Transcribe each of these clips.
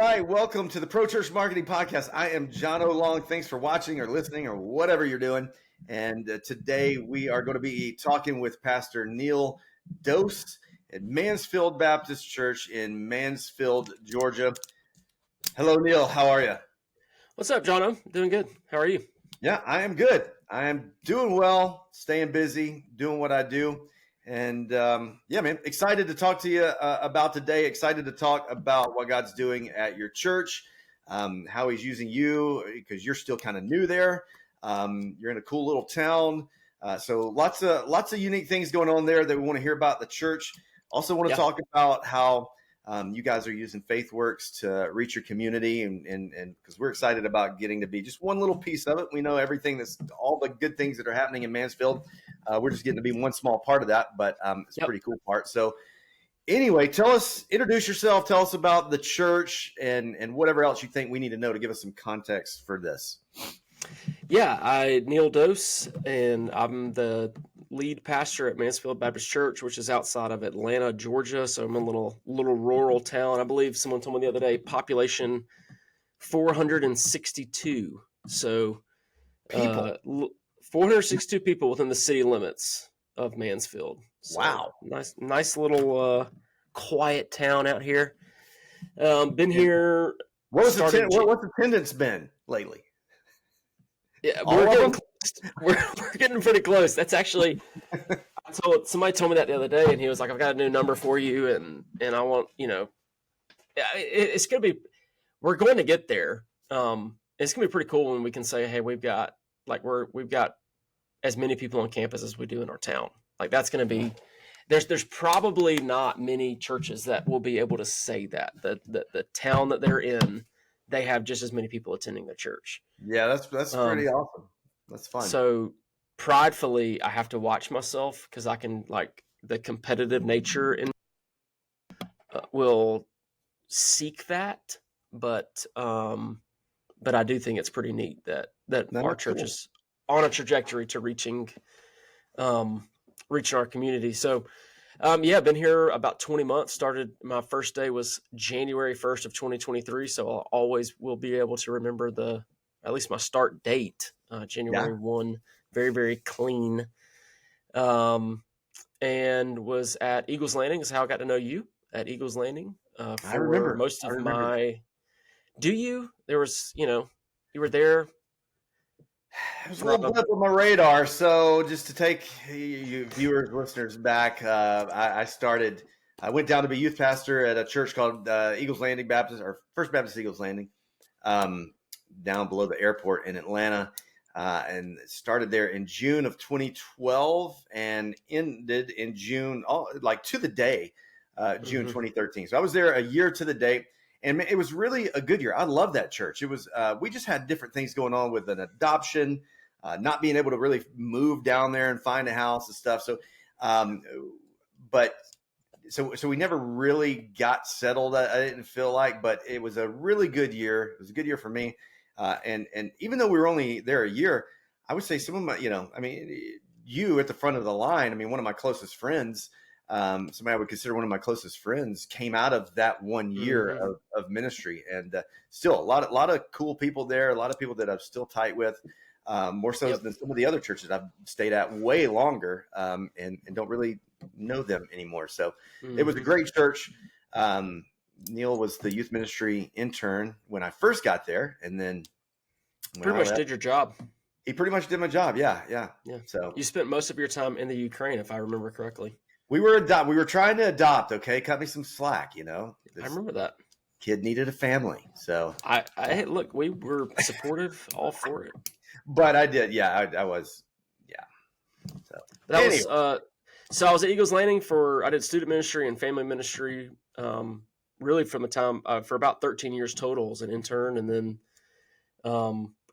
right, welcome to the Pro Church Marketing Podcast. I am Jono Long. Thanks for watching or listening or whatever you're doing. And today we are going to be talking with Pastor Neal Dose at Mansfield Baptist Church in Mansfield, Georgia. Hello, Neal. How are you? What's up, Jono? Doing good. How are you? Yeah, I am good. I am doing well, staying busy, doing what I do. And yeah, man, excited to talk to you about today. Excited to talk about what God's doing at your church, how he's using you because you're still kind of new there. You're in a cool little town. So lots of unique things going on there that we want to hear about the church. Also want to talk about how you guys are using Faithworks to reach your community, and because we're excited about getting to be just one little piece of it. We know everything all the good things that are happening in Mansfield. We're just getting to be one small part of that, but it's a pretty cool part. So anyway, introduce yourself, tell us about the church and whatever else you think we need to know to give us some context for this. Yeah, I'm Neal Dose, and I'm the lead pastor at Mansfield Baptist Church, which is outside of Atlanta, Georgia. So I'm in a little rural town. I believe someone told me the other day, population 462. So 462 people within the city limits of Mansfield. So wow, nice little quiet town out here. Been here. What's attendance been lately? Yeah, we're getting pretty close. That's actually, somebody told me that the other day, and he was like, "I've got a new number for you, and I want, it's gonna be, we're going to get there. It's gonna be pretty cool when we can say, hey, we've got as many people on campus as we do in our town. Like that's gonna be, there's probably not many churches that will be able to say that the town that they're in, they have just as many people attending their church. Yeah, that's pretty awesome. That's fun. So pridefully, I have to watch myself because I can the competitive nature in will seek that, but I do think it's pretty neat that our church is on a trajectory to reaching our community. So been here about 20 months. Started, my first day was January 1st of 2023. So I always will be able to remember at least my start date, January 1, very, very clean. And was at Eagles Landing is how I got to know you at Eagles Landing. I remember most of my, do you? There was, you were there. It was a little blip on my radar. So just to take you viewers, listeners back, I went down to be youth pastor at a church called Eagles Landing Baptist, or First Baptist Eagles Landing, down below the airport in Atlanta, and started there in June of 2012 and ended in June, to the day, June 2013. So I was there a year to the day. And it was really a good year. I love that church. It was, we just had different things going on with an adoption, not being able to really move down there and find a house and stuff. So, so we never really got settled. I didn't feel like, but it was a really good year. It was a good year for me. And even though we were only there a year, I would say some of my, you at the front of the line, one of my closest friends, somebody I would consider one of my closest friends, came out of that 1 year of ministry, and still a lot of cool people there, a lot of people that I'm still tight with, more so than some of the other churches I've stayed at way longer, and don't really know them anymore. So it was a great church. Neal was the youth ministry intern when I first got there, and then pretty much did your job. He pretty much did my job. Yeah. So you spent most of your time in the Ukraine, if I remember correctly. We were trying to adopt. Okay, cut me some slack. I remember that. Kid needed a family, so I look. We were supportive, all for it. But I did, yeah. I was, yeah. So that anyway. So I was at Eagles Landing I did student ministry and family ministry. Really from the time for about 13 years total as an intern, and then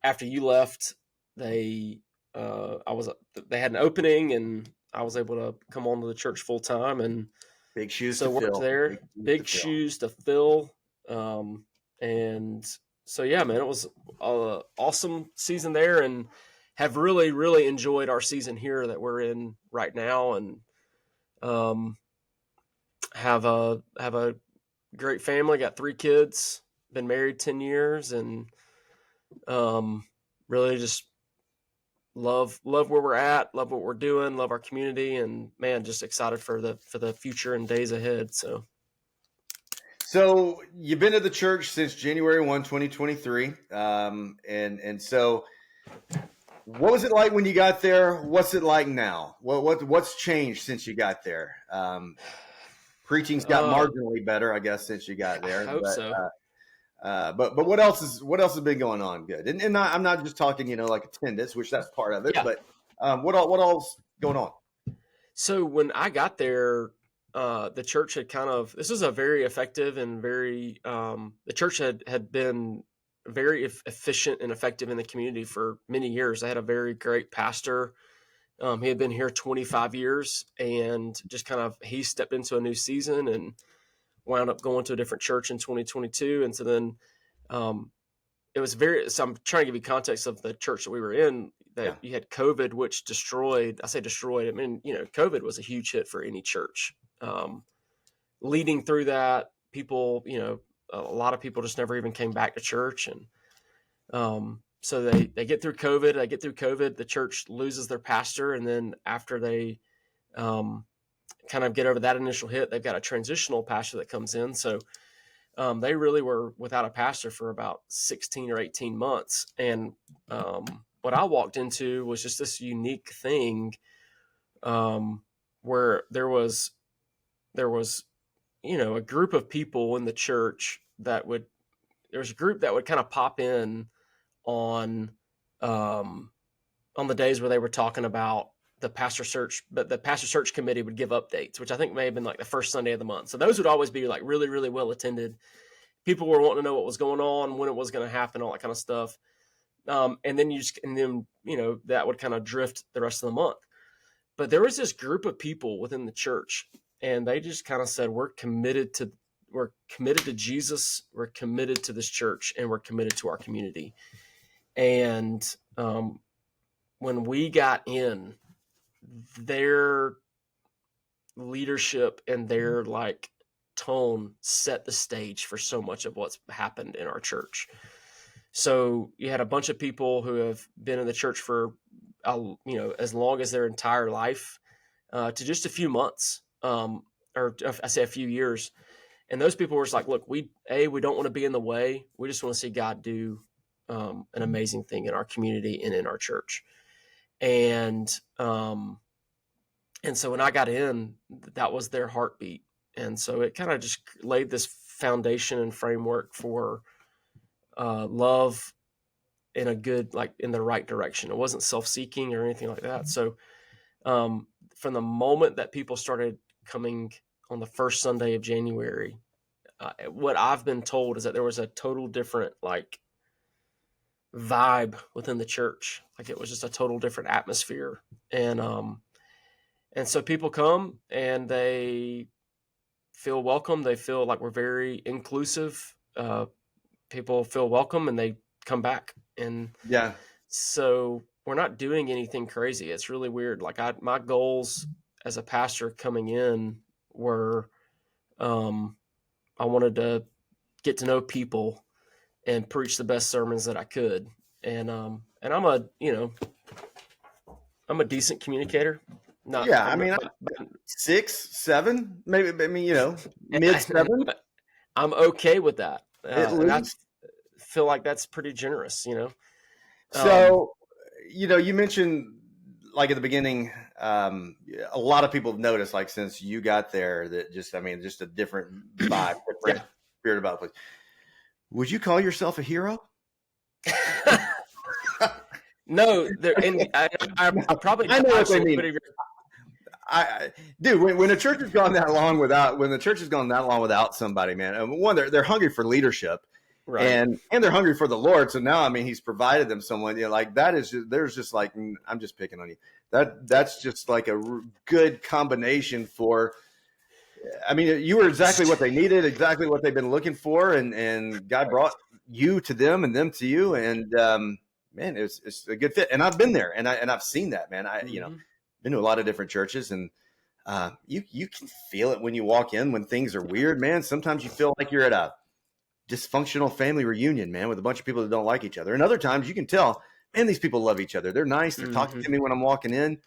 after you left, they had an opening and I was able to come on to the church full time, and big shoes to fill. There, big shoes to fill. And so, yeah, man, it was an awesome season there, and have really, really enjoyed our season here that we're in right now, and have a great family. Got 3 kids, been married 10 years and really just love where we're at, love what we're doing, love our community, and man, just excited for the future and days ahead. So you've been to the church since January 1, 2023. And so what was it like when you got there? What's it like now? What's changed since you got there? Preaching's got marginally better, I guess, since you got there. I hope so. But what else has been going on good? And I'm not just talking, like attendance, which that's part of it, Yeah. but what all's going on? So when I got there, the church had this was a very effective and very, the church had been very efficient and effective in the community for many years. I had a very great pastor. He had been here 25 years and just he stepped into a new season and wound up going to a different church in 2022. And so then, so I'm trying to give you context of the church that we were in, that you had COVID, which destroyed, I mean, COVID was a huge hit for any church. Leading through that, people, a lot of people just never even came back to church. And so they get through COVID, the church loses their pastor. And then after they kind of get over that initial hit, they've got a transitional pastor that comes in. So they really were without a pastor for about 16 or 18 months. And what I walked into was just this unique thing where there was a group of people in the church there was a group that would kind of pop in on the days where they were talking about the pastor search, but the pastor search committee would give updates, which I think may have been like the first Sunday of the month. So those would always be like really, really well attended. People were wanting to know what was going on, when it was going to happen, all that kind of stuff. And then that would kind of drift the rest of the month. But there was this group of people within the church, and they just kind of said, we're committed to Jesus. We're committed to this church, and we're committed to our community. And when we got in, their leadership and their tone set the stage for so much of what's happened in our church. So you had a bunch of people who have been in the church for as long as their entire life, to just a few months, or I say a few years. And those people were just like, look, we don't want to be in the way. We just want to see God do an amazing thing in our community and in our church. And so when I got in, that was their heartbeat. And so it kind of just laid this foundation and framework for love in in the right direction. It wasn't self-seeking or anything like that. So from the moment that people started coming on the first Sunday of January, what I've been told is that there was a total different vibe within the church. It was just a total different atmosphere. And so people come and they feel welcome. They feel like we're very inclusive. People feel welcome and they come back. And so we're not doing anything crazy. It's really weird. My goals as a pastor coming in were, I wanted to get to know people and preach the best sermons that I could. And I'm a decent communicator. I'm 6, 7, maybe. I mean, mid 7. I'm okay with that. At least. I feel like that's pretty generous, So, you mentioned at the beginning, a lot of people have noticed since you got there that just a different vibe, different spirit about the place. Would you call yourself a hero? No, I probably I know what they mean. Dude, when a church has gone that long without somebody, man, one, they're hungry for leadership, right? And they're hungry for the Lord. So now, He's provided them someone. That is just, I'm just picking on you. That's just a good combination for. You were exactly what they needed, exactly what they've been looking for, and God brought you to them and them to you, and man, it's a good fit. And I've been there, and I've seen that, man. Been to a lot of different churches, and you can feel it when you walk in when things are weird, man. Sometimes you feel like you're at a dysfunctional family reunion, man, with a bunch of people that don't like each other. And other times you can tell, man, these people love each other. They're nice. They're talking to me when I'm walking in.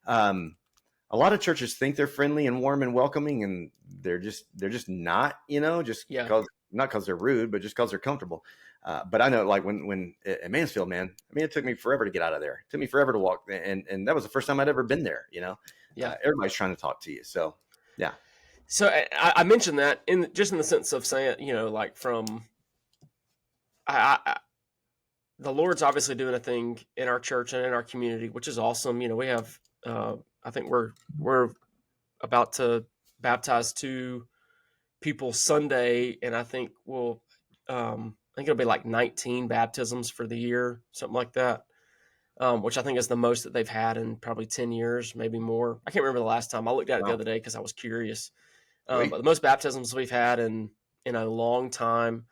A lot of churches think they're friendly and warm and welcoming, and they're just not, just because, not because they're rude, but just because they're comfortable. But I know, like when at Mansfield, man, I mean, it took me forever to get out of there. It took me forever to walk, and that was the first time I'd ever been there. Everybody's trying to talk to you, so yeah. So I mentioned that in the sense of saying, like from the Lord's obviously doing a thing in our church and in our community, which is awesome. We have, I think we're about to baptize 2 people Sunday, and I think I think it'll be like 19 baptisms for the year, something like that, which I think is the most that they've had in probably 10 years, maybe more. I can't remember the last time. I looked at it the other day because I was curious. But the most baptisms we've had in a long time.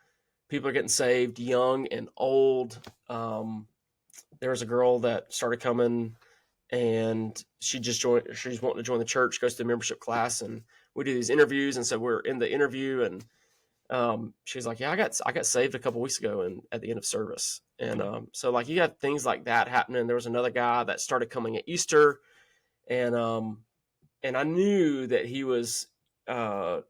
People are getting saved, young and old. There was a girl that started coming, and she just joined. She's wanting to join the church, goes to the membership class, and we do these interviews. And so we're in the interview, and she's like, "Yeah, I got saved a couple weeks ago, and at the end of service." And so like you have things like that happening. There was another guy that started coming at Easter, and I knew that he was. I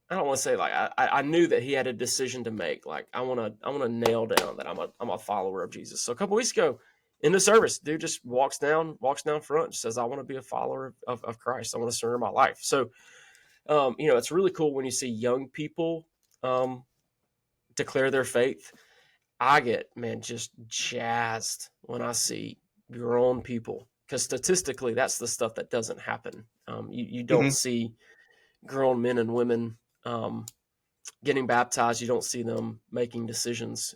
don't want to say like I knew that he had a decision to make. Like I want to nail down that I'm a follower of Jesus. So a couple weeks ago in the service, dude just walks down front and says, "I want to be a follower of Christ. I want to surrender my life." So it's really cool when you see young people declare their faith. I get, man, just jazzed when I see grown people, because statistically that's the stuff that doesn't happen. You don't see grown men and women getting baptized. You don't see them making decisions.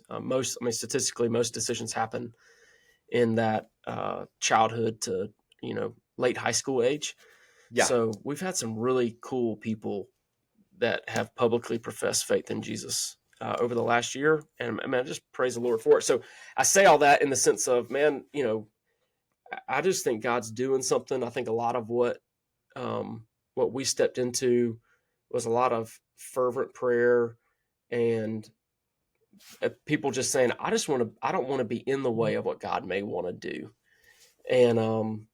Statistically, most decisions happen in that childhood to late high school age. Yeah. So we've had some really cool people that have publicly professed faith in Jesus over the last year, and I just praise the Lord for it. So I say all that in the sense of, man, I just think God's doing something. I think a lot of what we stepped into was a lot of fervent prayer and people just saying, I don't want to be in the way of what God may want to do. And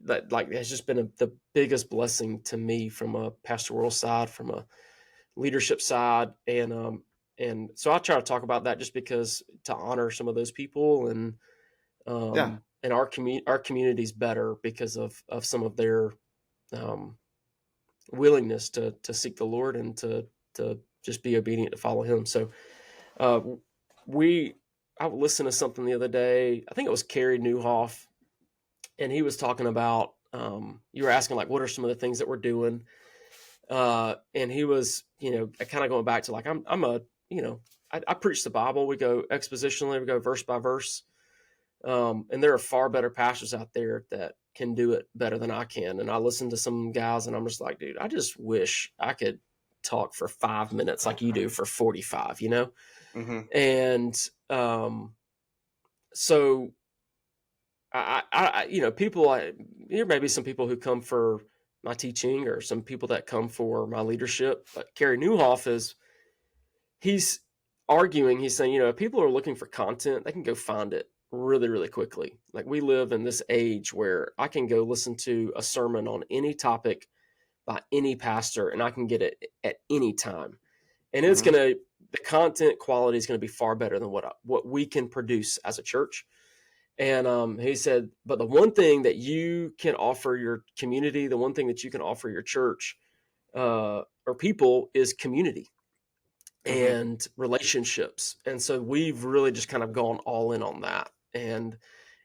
that like has just been the biggest blessing to me from a pastoral side, from a leadership side. And so I try to talk about that just because to honor some of those people, and our community's better because of some of their willingness to seek the Lord and to just be obedient to follow him. So I listened to something the other day. I think it was Carey Nieuwhof, and he was talking about, you were asking like, what are some of the things that we're doing? And he was, kind of going back to like, I preach the Bible. We go expositionally, we go verse by verse. And there are far better pastors out there that can do it better than I can. And I listen to some guys and I'm just like, dude, I just wish I could talk for 5 minutes like you do for 45, And so I people, there may be some people who come for my teaching or some people that come for my leadership, but Carey Nieuwhof he's arguing, he's saying, if people are looking for content, they can go find it really, really quickly. Like we live in this age where I can go listen to a sermon on any topic by any pastor and I can get it at any time. And it's the content quality is going to be far better than what we can produce as a church. And he said, but the one thing that you can offer your community, the one thing that you can offer your church or people is community and relationships. And so we've really just kind of gone all in on that. And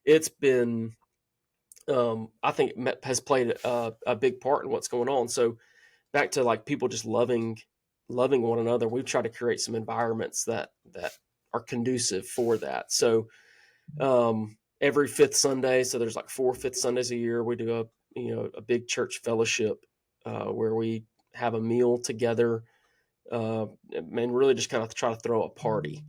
it's been, I think has played a big part in what's going on. So back to like people just loving one another, we've tried to create some environments that are conducive for that. So every fifth Sunday, so there's like 4 fifth Sundays a year, we do a big church fellowship where we have a meal together. And really just kind of try to throw a party.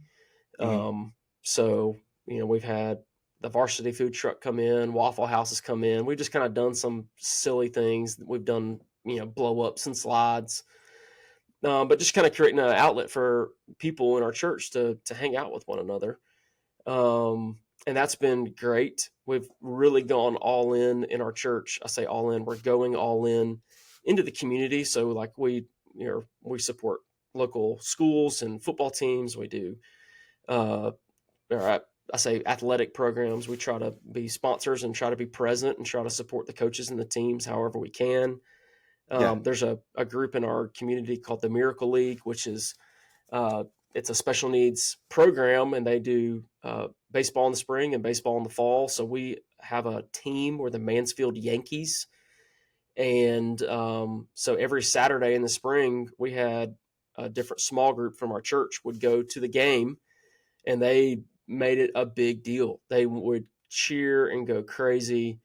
So, we've had the varsity food truck come in, Waffle Houses come in. We've just kind of done some silly things. We've done, blow ups and slides. but just kind of creating an outlet for people in our church to hang out with one another. And that's been great. We've really gone all in our church. I say all in. We're going all in into the community. So like we support local schools and football teams. We do, or I say athletic programs. We try to be sponsors and try to be present and try to support the coaches and the teams however we can. There's a group in our community called the Miracle League, which is it's a special needs program, and they do baseball in the spring and baseball in the fall. So we have a team. We're the Mansfield Yankees. And so every Saturday in the spring, we had a different small group from our church would go to the game, and they made it a big deal. They would cheer and go crazy.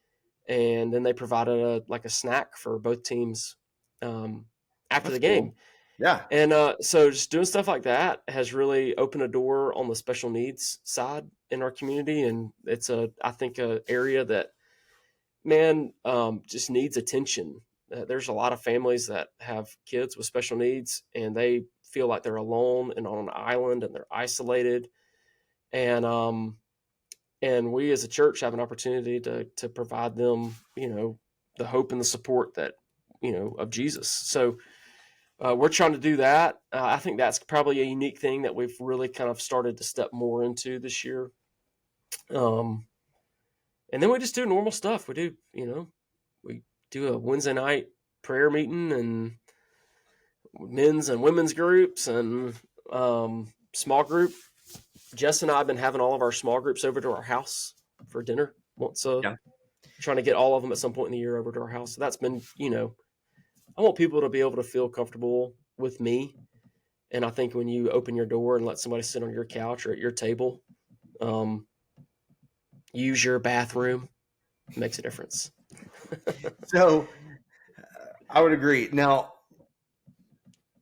And then they provided a snack for both teams after the game. Cool. Yeah. And so just doing stuff like that has really opened a door on the special needs side in our community. And it's I think a area that, man, just needs attention. There's a lot of families that have kids with special needs, and they feel like they're alone and on an island and they're isolated. And we as a church have an opportunity to provide them, the hope and the support that, of Jesus. So we're trying to do that. I think that's probably a unique thing that we've really kind of started to step more into this year. And then we just do normal stuff. We do a Wednesday night prayer meeting and men's and women's groups and small group. Jess and I have been having all of our small groups over to our house for dinner once trying to get all of them at some point in the year over to our house. So that's been, I want people to be able to feel comfortable with me. And I think when you open your door and let somebody sit on your couch or at your table, use your bathroom, it makes a difference. So I would agree. Now,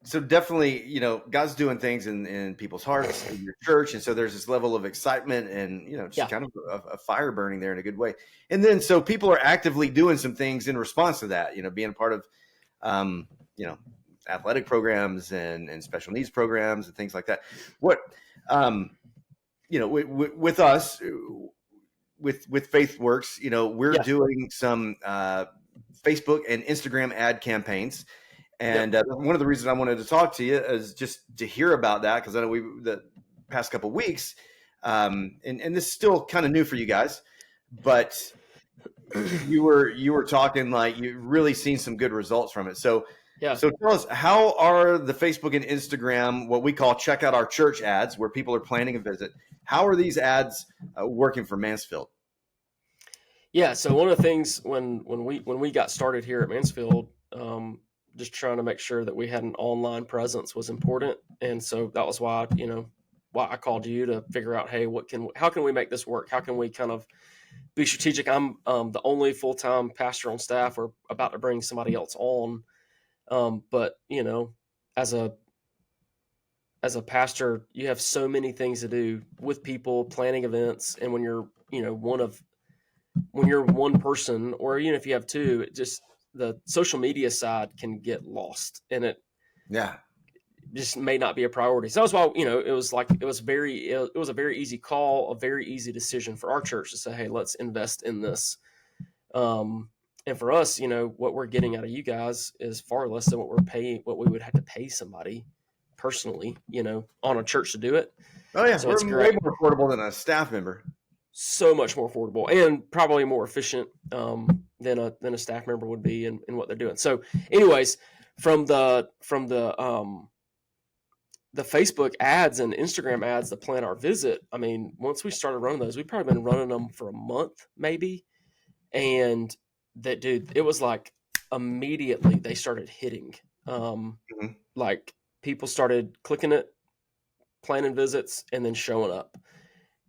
so definitely, God's doing things in people's hearts in your church. And so there's this level of excitement and, just kind of a fire burning there in a good way. And then, so people are actively doing some things in response to that, being a part of, athletic programs and special needs programs and things like that. What, with us, with Faithworks, we're doing some Facebook and Instagram ad campaigns. And one of the reasons I wanted to talk to you is just to hear about that, because I know the past couple of weeks, and this is still kind of new for you guys, but you were talking like you really seen some good results from it. So so tell us, how are the Facebook and Instagram, what we call check out our church ads, where people are planning a visit? How are these ads working for Mansfield? Yeah, so one of the things when we got started here at Mansfield, just trying to make sure that we had an online presence was important. And so that was why, why I called you to figure out, hey, how can we make this work? How can we kind of be strategic? I'm the only full-time pastor on staff. We're about to bring somebody else on. But as a pastor, you have so many things to do with people, planning events. And when you're, when you're one person, or even if you have two, it just, the social media side can get lost, and it just may not be a priority. So that's why, it was a very easy call, a very easy decision for our church to say, hey, let's invest in this. And for us, what we're getting out of you guys is far less than what we would have to pay somebody personally, on a church to do it. Oh yeah. So it's way more affordable than a staff member. So much more affordable and probably more efficient than a staff member would be in what they're doing. So anyways, from the Facebook ads and Instagram ads that plan our visit, I mean, once we started running those, we've probably been running them for a month maybe. And that, dude, it was like immediately they started hitting. Like people started clicking it, planning visits, and then showing up.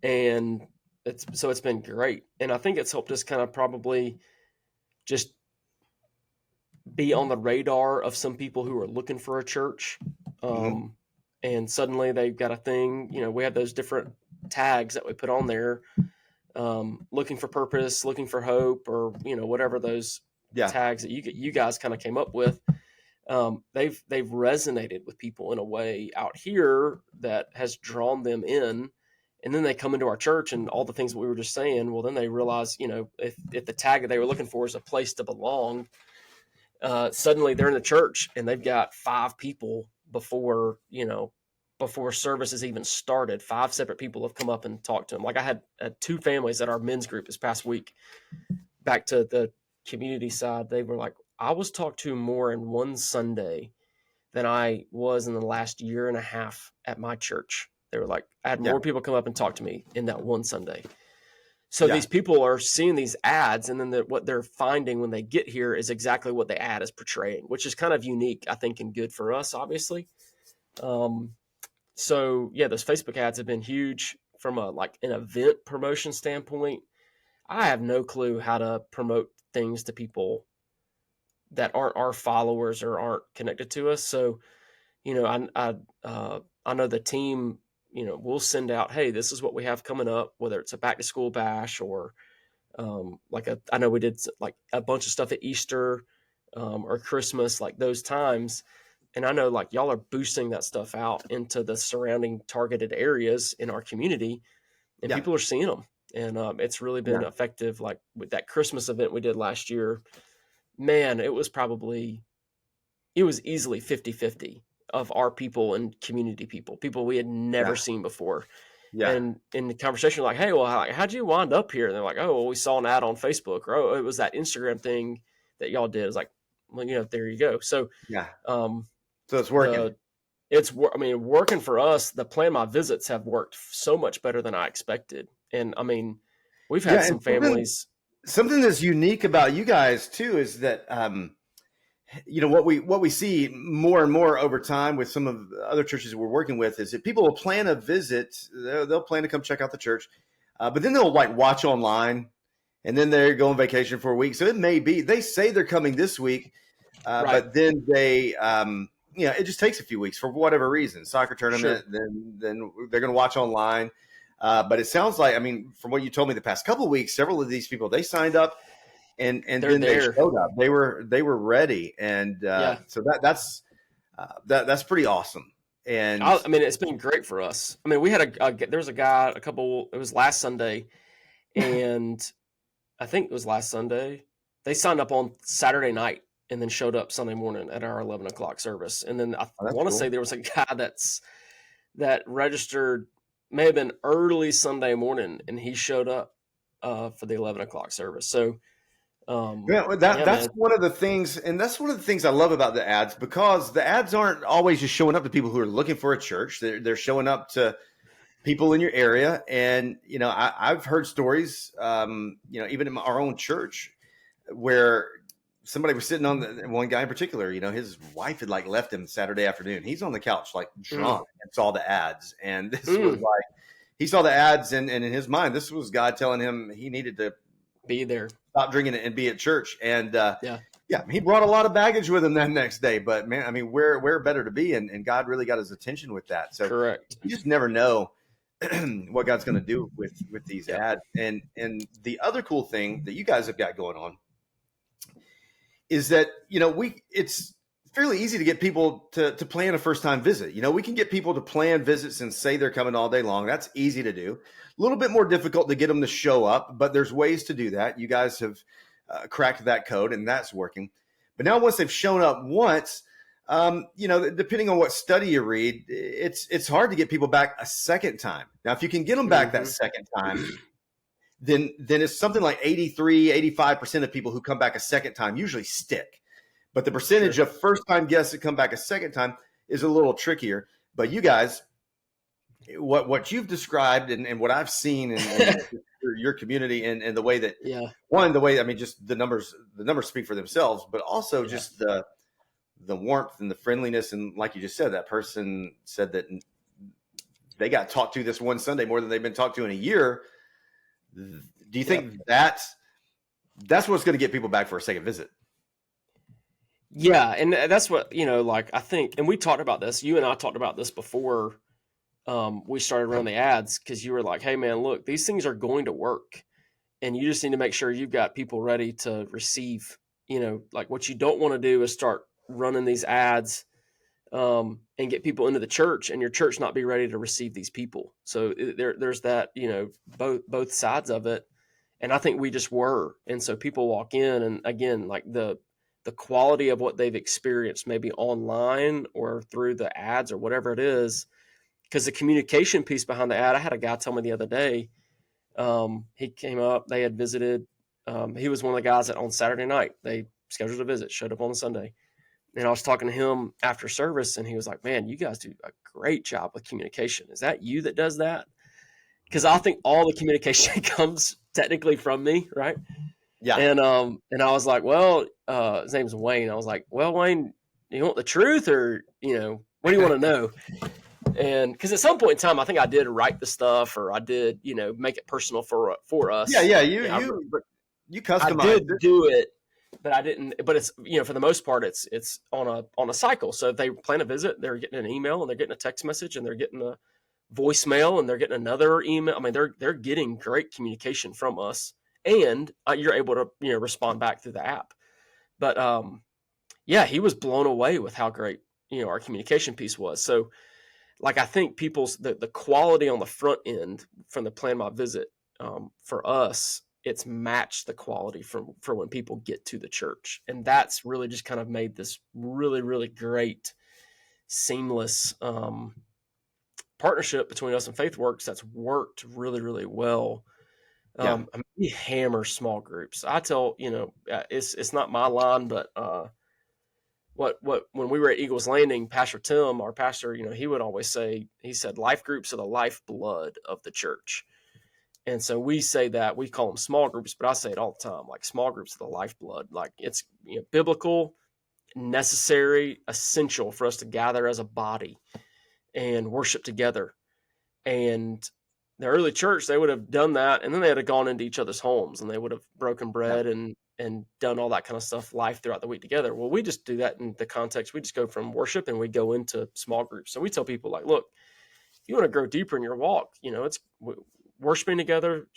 And it's been great. And I think it's helped us kind of probably just be on the radar of some people who are looking for a church. And suddenly they've got a thing, we have those different tags that we put on there, looking for purpose, looking for hope, or, whatever those tags that you guys kind of came up with. they've resonated with people in a way out here that has drawn them in. And then they come into our church and all the things that we were just saying. Well, then they realize, if the tag that they were looking for is a place to belong, suddenly they're in the church and they've got 5 people before service has even started. 5 separate people have come up and talked to them. Like I had 2 families at our men's group this past week. Back to the community side, they were like, I was talked to more in one Sunday than I was in the last year and a half at my church. They were like, I had more people come up and talk to me in that one Sunday. So these people are seeing these ads, and then what they're finding when they get here is exactly what the ad is portraying, which is kind of unique, I think, and good for us, obviously. So yeah, those Facebook ads have been huge from an event promotion standpoint. I have no clue how to promote things to people that aren't our followers or aren't connected to us. So, I know the team, we'll send out, hey, this is what we have coming up, whether it's a back to school bash or I know we did like a bunch of stuff at Easter or Christmas, like those times. And I know like y'all are boosting that stuff out into the surrounding targeted areas in our community, and people are seeing them. And it's really been effective. Like with that Christmas event we did last year, man, it was easily 50-50 of our people and community people we had never seen before. Yeah. And in the conversation, like, hey, well, how'd you wind up here? And they're like, oh, well, we saw an ad on Facebook, or, oh, it was that Instagram thing that y'all did. It's like, well, there you go. So, so it's working. Working for us. The Plan My Visits have worked so much better than I expected. And I mean, we've had some families. Something that's unique about you guys too is that, what we see more and more over time with some of the other churches we're working with is that people will plan a visit. They'll plan to come check out the church, but then they'll like watch online, and then they go on vacation for a week. So it may be they say they're coming this week, but then they, it just takes a few weeks for whatever reason, soccer tournament. Sure. Then they're going to watch online. But it sounds like, from what you told me the past couple of weeks, several of these people, they signed up and then they showed up. They were ready. And so that's pretty awesome. And it's been great for us. We had there was a guy, it was last Sunday, and I think it was last Sunday. They signed up on Saturday night and then showed up Sunday morning at our 11 o'clock service. And then I want to say there was a guy that registered, may have been early Sunday morning, and he showed up for the 11 o'clock service. So that's one of the things, and that's one of the things I love about the ads, because the ads aren't always just showing up to people who are looking for a church. They're showing up to people in your area. And, I've heard stories, even in our own church, where somebody was sitting on one guy in particular, his wife had like left him Saturday afternoon. He's on the couch, like drunk, and saw the ads. And this was like, he saw the ads, and in his mind, this was God telling him he needed to be there, stop drinking and be at church. And he brought a lot of baggage with him that next day, but man, where better to be? And God really got his attention with that. So correct. You just never know what God's going to do with these ads. And the other cool thing that you guys have got going on is that, it's fairly easy to get people to plan a first-time visit. We can get people to plan visits and say they're coming all day long. That's easy to do. A little bit more difficult to get them to show up, but there's ways to do that. You guys have cracked that code, and that's working. But now once they've shown up once, depending on what study you read, it's hard to get people back a second time. Now, if you can get them back that second time, then it's something like 85% of people who come back a second time usually stick. But the percentage of first-time guests that come back a second time is a little trickier. But you guys, what you've described and what I've seen in your community and the way that, just the numbers speak for themselves, but also just the warmth and the friendliness. And like you just said, that person said that they got talked to this one Sunday more than they've been talked to in a year. Do you think that's what's going to get people back for a second visit? Yeah. And that's what, I think, and we talked about this, you and I talked about this before we started running the ads, because you were like, hey man, look, these things are going to work, and you just need to make sure you've got people ready to receive, like what you don't want to do is start running these ads and get people into the church, and your church not be ready to receive these people. So there's that, both sides of it. And I think we just were. And so people walk in, and again, like the quality of what they've experienced, maybe online or through the ads or whatever it is, because the communication piece behind the ad, I had a guy tell me the other day, he came up, they had visited. He was one of the guys that on Saturday night, they scheduled a visit, showed up on a Sunday. And I was talking to him after service, and he was like, man, you guys do a great job with communication. Is that you that does that? Because I think all the communication comes technically from me, right? Yeah. And I was like, well, his name's Wayne. I was like, well, Wayne, you want the truth, or, what do you want to know? And because at some point in time, I think I did write the stuff, or I did, make it personal for us. Yeah. You customized I did it. do it, but I didn't. But it's, for the most part, it's on a cycle. So if they plan a visit, they're getting an email, and they're getting a text message, and they're getting a voicemail, and they're getting another email. I mean, they're getting great communication from us, and you're able to respond back through the app. But yeah, he was blown away with how great our communication piece was. So, like, I think people's the quality on the front end from the Plan My Visit, for us, it's matched the quality for when people get to the church, and that's really just kind of made this really, really great, seamless partnership between us and Faithworks that's worked really, really well. Yeah. We hammer small groups. I tell, it's not my line, but when we were at Eagles Landing, Pastor Tim, our pastor, he would always say, he said, life groups are the lifeblood of the church. And so we say that, we call them small groups, but I say it all the time, like small groups are the lifeblood. Like, it's biblical, necessary, essential for us to gather as a body and worship together. And the early church, they would have done that, and then they would have gone into each other's homes, and they would have broken bread and done all that kind of stuff, life throughout the week together. Well, we just do that in the context. We just go from worship and we go into small groups. So we tell people, like, look, if you want to grow deeper in your walk, it's worshiping together,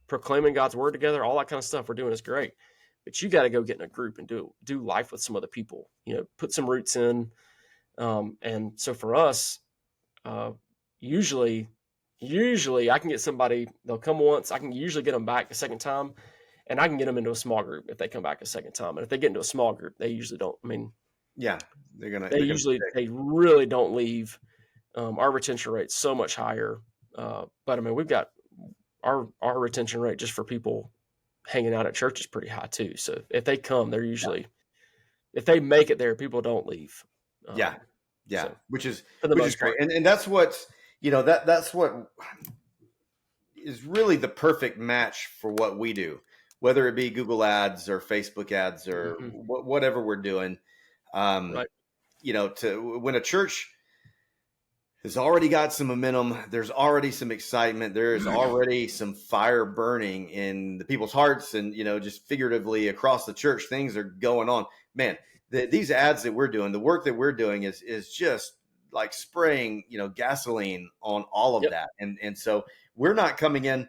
proclaiming God's word together, all that kind of stuff we're doing is great. But you got to go get in a group and do life with some other people, put some roots in. And so for us, usually I can get somebody, they'll come once, I can usually get them back a second time, and I can get them into a small group if they come back a second time. And if they get into a small group, they usually don't, they really don't leave. Our retention rate's so much higher. But we've got our retention rate just for people hanging out at church is pretty high too. So if they come, they're usually, if they make it there, people don't leave. So, which is great. Part. And that's what's, that's what is really the perfect match for what we do, whether it be Google ads or Facebook ads or whatever we're doing. Right. When a church has already got some momentum, there's already some excitement, there's already some fire burning in the people's hearts, and just figuratively across the church, things are going on. Man, these ads that we're doing, the work that we're doing is just like spraying gasoline on all of that. And so we're not coming in,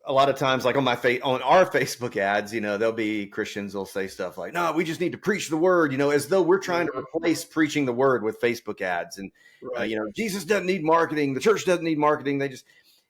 a lot of times, like on our Facebook ads, there'll be Christians will say stuff like, no, we just need to preach the word, as though we're trying to replace preaching the word with Facebook ads. And, Jesus doesn't need marketing. The church doesn't need marketing. They just,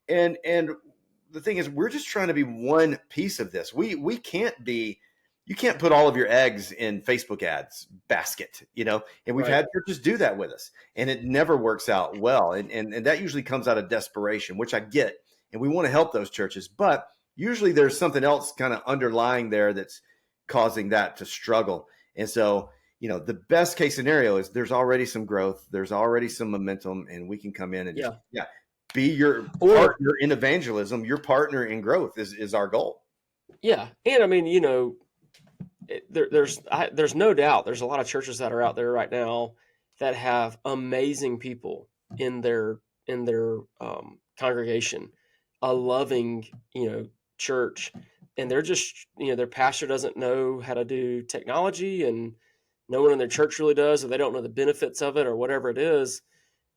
and the thing is, we're just trying to be one piece of this. We can't be, you can't put all of your eggs in Facebook ads basket, and we've had churches do that with us, and it never works out well. And that usually comes out of desperation, which I get. And we want to help those churches, but usually there's something else kind of underlying there that's causing that to struggle. And so, the best case scenario is there's already some growth, there's already some momentum, and we can come in and be your partner in evangelism, your partner in growth is our goal. Yeah. And there's no doubt there's a lot of churches that are out there right now that have amazing people in their congregation, a loving, church, and they're just, their pastor doesn't know how to do technology, and no one in their church really does, or they don't know the benefits of it, or whatever it is.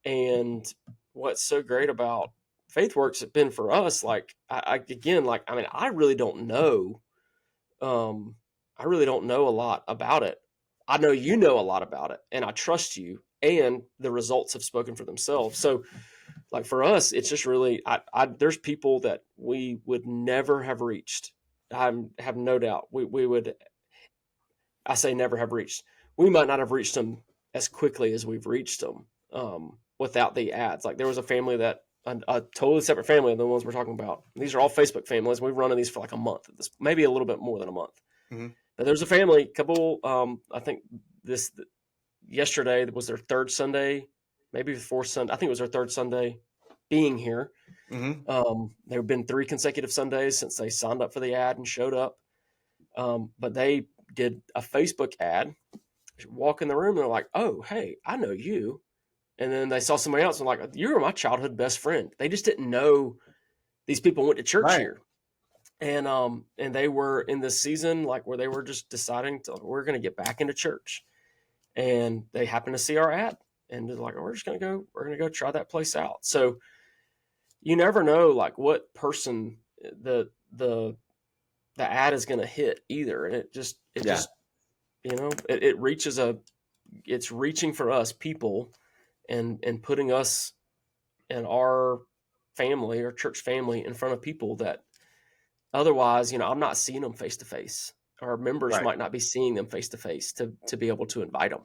And what's so great about Faithworks has been for us, I really don't know. I really don't know a lot about it. I know you know a lot about it, and I trust you, and the results have spoken for themselves. So like for us, it's just really, there's people that we would never have reached. I have no doubt we would, I say never have reached. We might not have reached them as quickly as we've reached them without the ads. Like there was a family that, a totally separate family than the ones we're talking about. These are all Facebook families. We've run these for like a month, maybe a little bit more than a month. Mm-hmm. But there's a family, couple, I think yesterday was their third Sunday, maybe the fourth Sunday. I think it was their third Sunday being here. Mm-hmm. There have been 3 consecutive Sundays since they signed up for the ad and showed up. But they did a Facebook ad, walk in the room, and they're like, "Oh, hey, I know you." And then they saw somebody else and like, "You're my childhood best friend." They just didn't know these people went to church here. And they were in this season like where they were just deciding we're going to get back into church. And they happened to see our ad and they're like, we're going to go try that place out. So you never know like what person the ad is going to hit either. And it just, it reaches it's reaching for us people and putting us and our family or church family in front of people that otherwise, I'm not seeing them face to face. Our members might not be seeing them face to face to be able to invite them.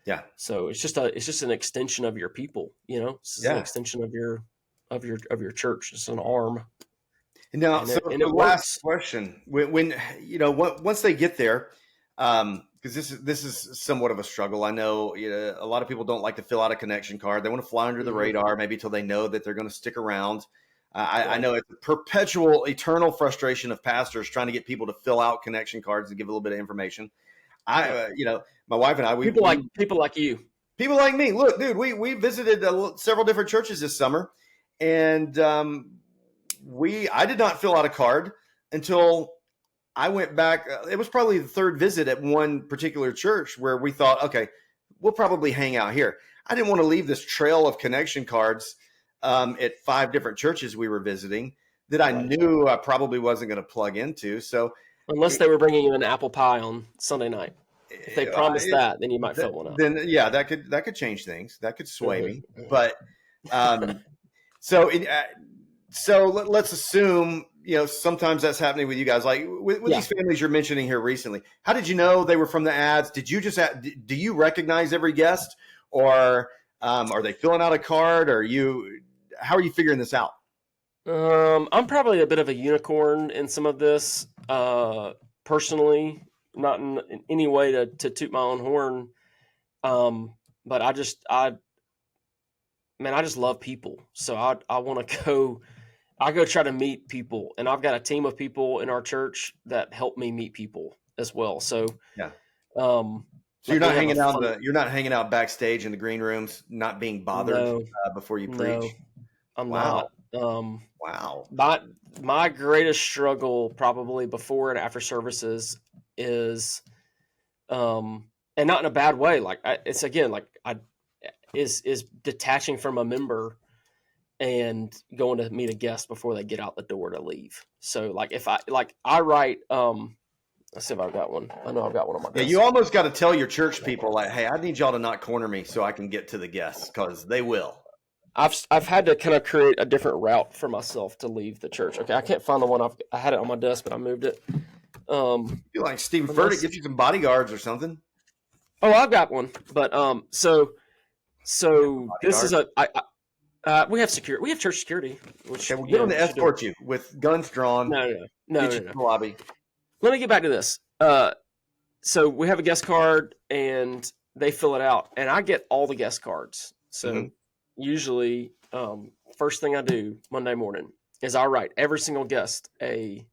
Yeah. So it's just an extension of your people, It's an extension of your church. It's an arm. Now, the last question, when once they get there, because this is somewhat of a struggle. I know a lot of people don't like to fill out a connection card. They want to fly under the radar, maybe till they know that they're going to stick around. I know it's a perpetual, eternal frustration of pastors trying to get people to fill out connection cards and give a little bit of information. My wife and I, people like you, people like me. Look, dude, we visited several different churches this summer, and I did not fill out a card until I went back. It was probably the third visit at one particular church where we thought, okay, we'll probably hang out here. I didn't want to leave this trail of connection cards at 5 different churches we were visiting that I knew I probably wasn't going to plug into. So unless they were bringing you an apple pie on Sunday night, if they promised that, then you might fill one out. Then that could change things. That could sway me. But so let's assume sometimes that's happening with you guys. Like with these families you're mentioning here recently. How did you know they were from the ads? Did you just do you recognize every guest, or are they filling out a card? Or how are you figuring this out? I'm probably a bit of a unicorn in some of this, personally, not in any way to toot my own horn. But I just love people. So I want to go try to meet people, and I've got a team of people in our church that help me meet people as well. So yeah. So you're not hanging out you're not hanging out backstage in the green rooms, not being bothered before you preach. No, I'm not. Wow. My greatest struggle probably before and after services is, and not in a bad way. Like is detaching from a member and going to meet a guest before they get out the door to leave. So like if I write, let's see if I've got one. I know I've got one on my desk. Yeah, you almost got to tell your church people like, hey, I need y'all to not corner me so I can get to the guests, because they will. I've had to kind of create a different route for myself to leave the church. Okay, I can't find the one I had it on my desk, but I moved it. You like Stephen Furtick, get you some bodyguards or something. Oh, I've got one, but so this is we have security. We have church security. Which we'll get them to escort you with guns drawn. No. The lobby. Let me get back to this. So we have a guest card, and they fill it out, and I get all the guest cards. So usually, first thing I do Monday morning is I write every single guest a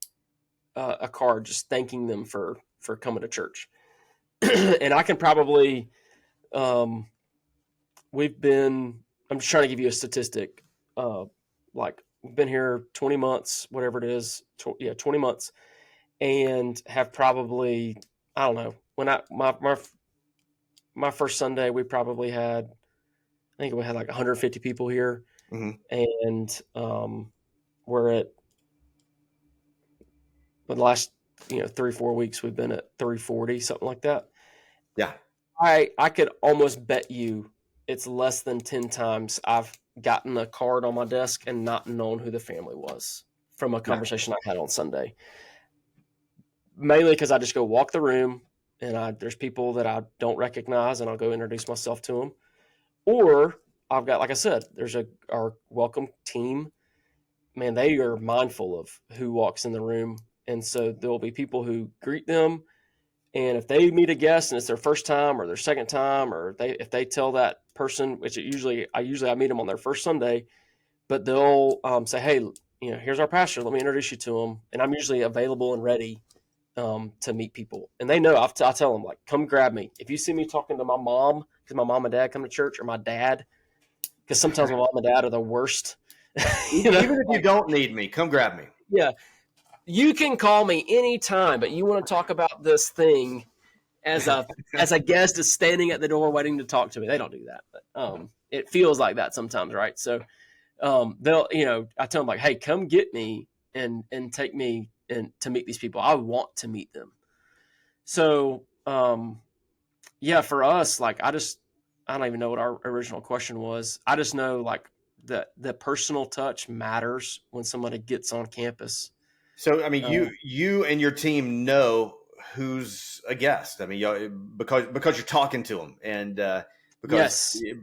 card, just thanking them for coming to church. And I can probably, I'm just trying to give you a statistic. Like we've been here 20 months, whatever it is. 20 months. And have probably, I don't know, when my first Sunday, we probably had, I think we had like 150 people here. And we're at, the last 3-4 weeks, we've been at 340, something like that. Yeah. I could almost bet you it's less than 10 times I've gotten a card on my desk and not known who the family was from a conversation I had on Sunday. Mainly because I just go walk the room and there's people that I don't recognize and I'll go introduce myself to them. Or I've got, like I said, there's our welcome team. Man, they are mindful of who walks in the room. And so there'll be people who greet them. And if they meet a guest and it's their first time or their second time, or if they tell that person, which I usually meet them on their first Sunday, but they'll say, hey, here's our pastor. Let me introduce you to him. And I'm usually available and ready to meet people. And they know, I'll tell them, like, come grab me. If you see me talking to my mom, because my mom and dad come to church, or my dad, because sometimes my mom and dad are the worst. Even if you don't need me, come grab me. Yeah. You can call me anytime, but you want to talk about this thing as a guest is standing at the door waiting to talk to me. They don't do that, but it feels like that sometimes, right? So they'll, I tell them, like, hey, come get me and take me and to meet these people. I want to meet them. So for us, like, I don't even know what our original question was. I just know, like, that the personal touch matters when somebody gets on campus. So, I mean, you and your team know who's a guest. I mean, because you're talking to them, and because yes.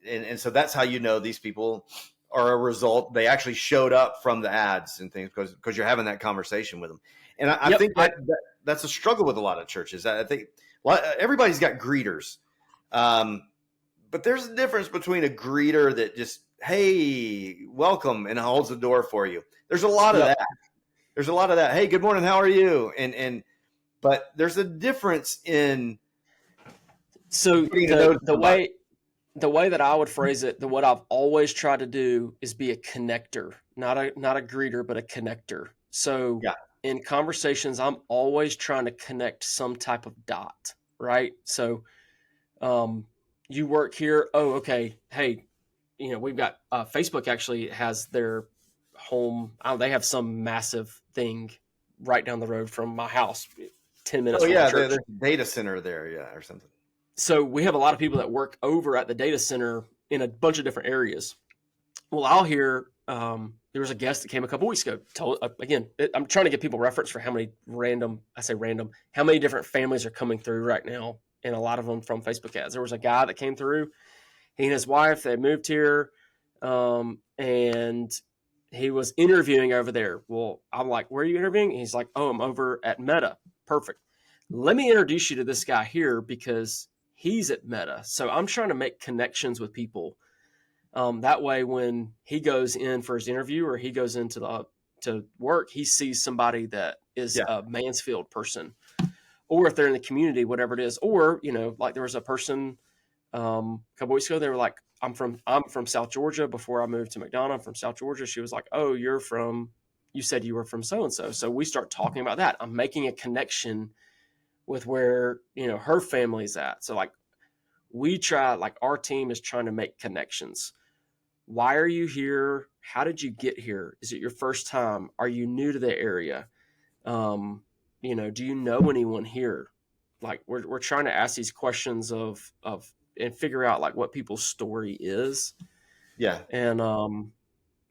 and so that's how you know these people are a result. They actually showed up from the ads and things because you're having that conversation with them. And I think that's a struggle with a lot of churches. I think everybody's got greeters, but there's a difference between a greeter that just, hey, welcome, and holds the door for you. There's a lot of that. There's a lot of that. Hey, good morning. How are you? But there's a difference in. So the way that I would phrase it, what I've always tried to do is be a connector, not a greeter, but a connector. So in conversations, I'm always trying to connect some type of dot, right? So you work here. Oh, okay. Hey, we've got Facebook actually has their home. They have some massive thing right down the road from my house, 10 minutes from the church. There's a data center there, or something. So we have a lot of people that work over at the data center in a bunch of different areas. Well, I'll hear there was a guest that came a couple weeks ago. I'm trying to get people reference for how many different families are coming through right now, and a lot of them from Facebook ads. There was a guy that came through. He and his wife, they moved here, and he was interviewing over there. Well, I'm like, where are you interviewing? And he's like, oh, I'm over at Meta. Perfect. Let me introduce you to this guy here because he's at Meta. So I'm trying to make connections with people. That way, when he goes in for his interview or he goes into to work, he sees somebody that is a Mansfield person, or if they're in the community, whatever it is. Or, like there was a person a couple weeks ago, they were like, I'm from South Georgia. Before I moved to McDonough, I'm from South Georgia. She was like, oh, you said you were from so-and-so. So we start talking about that. I'm making a connection with where, her family's at. So, like, we try, like, our team is trying to make connections. Why are you here? How did you get here? Is it your first time? Are you new to the area? Do you know anyone here? Like, we're trying to ask these questions of and figure out, like, what people's story is. Yeah. And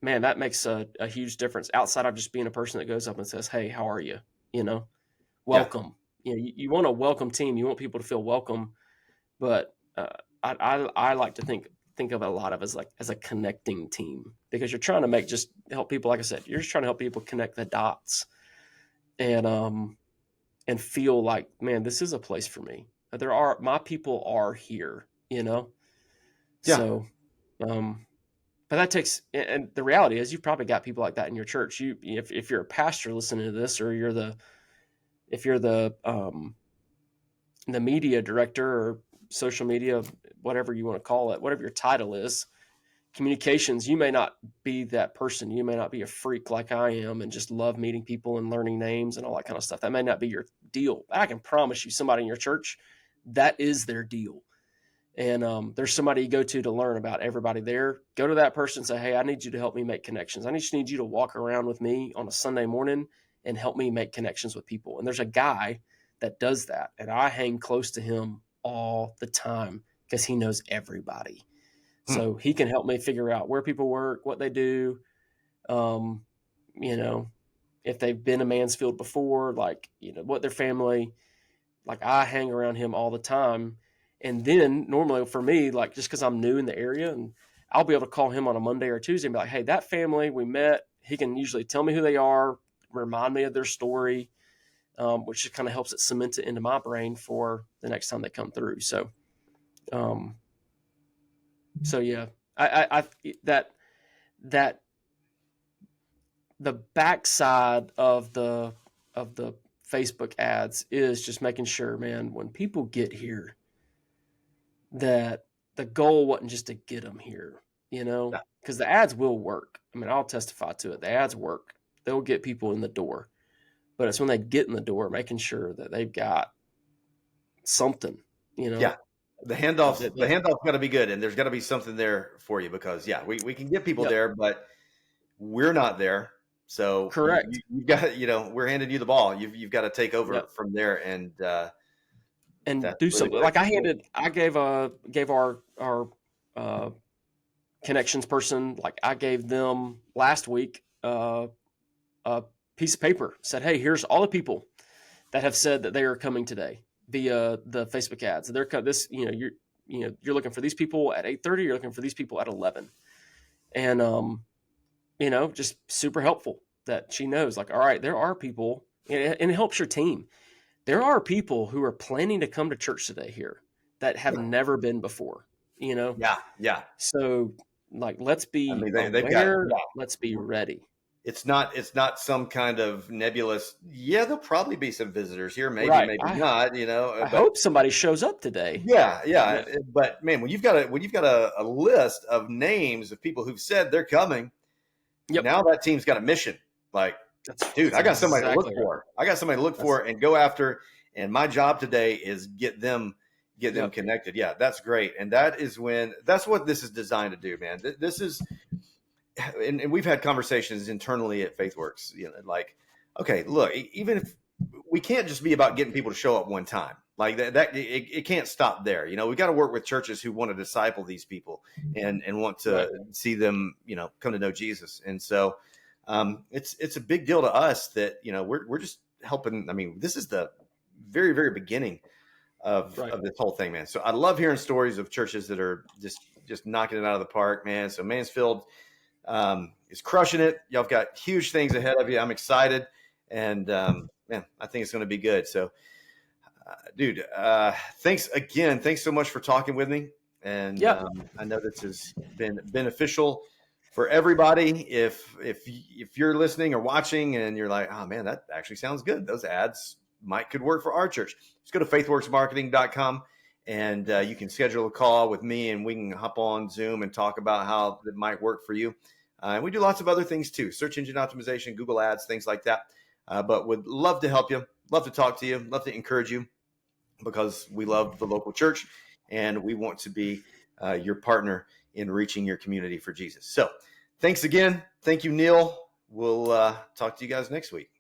man, that makes a huge difference outside of just being a person that goes up and says, hey, how are you? Welcome. You want a welcome team. You want people to feel welcome. But I like to think of it a lot of as a connecting team, because you're trying to help people. Like I said, you're just trying to help people connect the dots and feel like, man, this is a place for me. My people are here, Yeah. So, but that takes, and the reality is you've probably got people like that in your church. If you're a pastor listening to this, or if you're the media director or social media, whatever you want to call it, whatever your title is, communications, you may not be that person. You may not be a freak like I am and just love meeting people and learning names and all that kind of stuff. That may not be your deal. I can promise you somebody in your church, that is their deal. And there's somebody you go to learn about everybody there. Go to that person and say, hey, I need you to help me make connections. I just need you to walk around with me on a Sunday morning and help me make connections with people. And there's a guy that does that, and I hang close to him all the time because he knows everybody. So he can help me figure out where people work, what they do, you know, if they've been to Mansfield before, like, you know, what their family, like I hang around him all the time. And then normally for me, like, just because I'm new in the area, and I'll be able to call him on a Monday or Tuesday and be like, hey, that family we met, he can usually tell me who they are, remind me of their story, which just kind of helps it cement it into my brain for the next time they come through. So, yeah, I that the backside of the Facebook ads is just making sure, man, when people get here, that the goal wasn't just to get them here, you know, because the ads will work. I mean, I'll testify to it. The ads work. They'll get people in the door, but it's when they get in the door, making sure that they've got something, you know. Yeah. The handoff's got to be good, and there's got to be something there for you, because we can get people there, but we're not there. So correct. You've got, you know, we're handing you the ball. You've got to take over from there and do something. Like I gave our connections person, like I gave them last week a piece of paper, said, hey, here's all the people that have said that they are coming today via the Facebook ads. They're this, you know, you're looking for these people at 8:30. You're looking for these people at 11, and you know, just super helpful that she knows, like, all right, there are people, and it helps your team. There are people who are planning to come to church today here that have never been before, you know? Yeah. So, like, let's be aware, let's be ready. It's not some kind of nebulous, there'll probably be some visitors here, maybe not, you know. I hope somebody shows up today. Yeah. But man, when you've got a list of names of people who've said they're coming, now that team's got a mission. Like, dude, I got somebody to look for. I got somebody to look for and go after. And my job today is get them connected. Yeah, that's great. And that's what this is designed to do, man. This is, and we've had conversations internally at Faithworks, you know, like, okay, look, even if we can't just be about getting people to show up one time, like it can't stop there. You know, we got to work with churches who want to disciple these people and want to see them, you know, come to know Jesus. And so it's a big deal to us that, you know, we're just helping. I mean, this is the very, very beginning of this whole thing, man. So I love hearing stories of churches that are just knocking it out of the park, man. So Mansfield is crushing it. Y'all got huge things ahead of you. I'm excited, and man, I think it's going to be good. So, dude, thanks again. Thanks so much for talking with me. And I know this has been beneficial for everybody. If you're listening or watching and you're like, oh man, that actually sounds good, those ads could work for our church, just go to faithworksmarketing.com and you can schedule a call with me and we can hop on Zoom and talk about how it might work for you. And we do lots of other things too, search engine optimization, Google ads, things like that. But would love to help you, love to talk to you, love to encourage you, because we love the local church and we want to be your partner in reaching your community for Jesus. So thanks again. Thank you, Neal. We'll talk to you guys next week.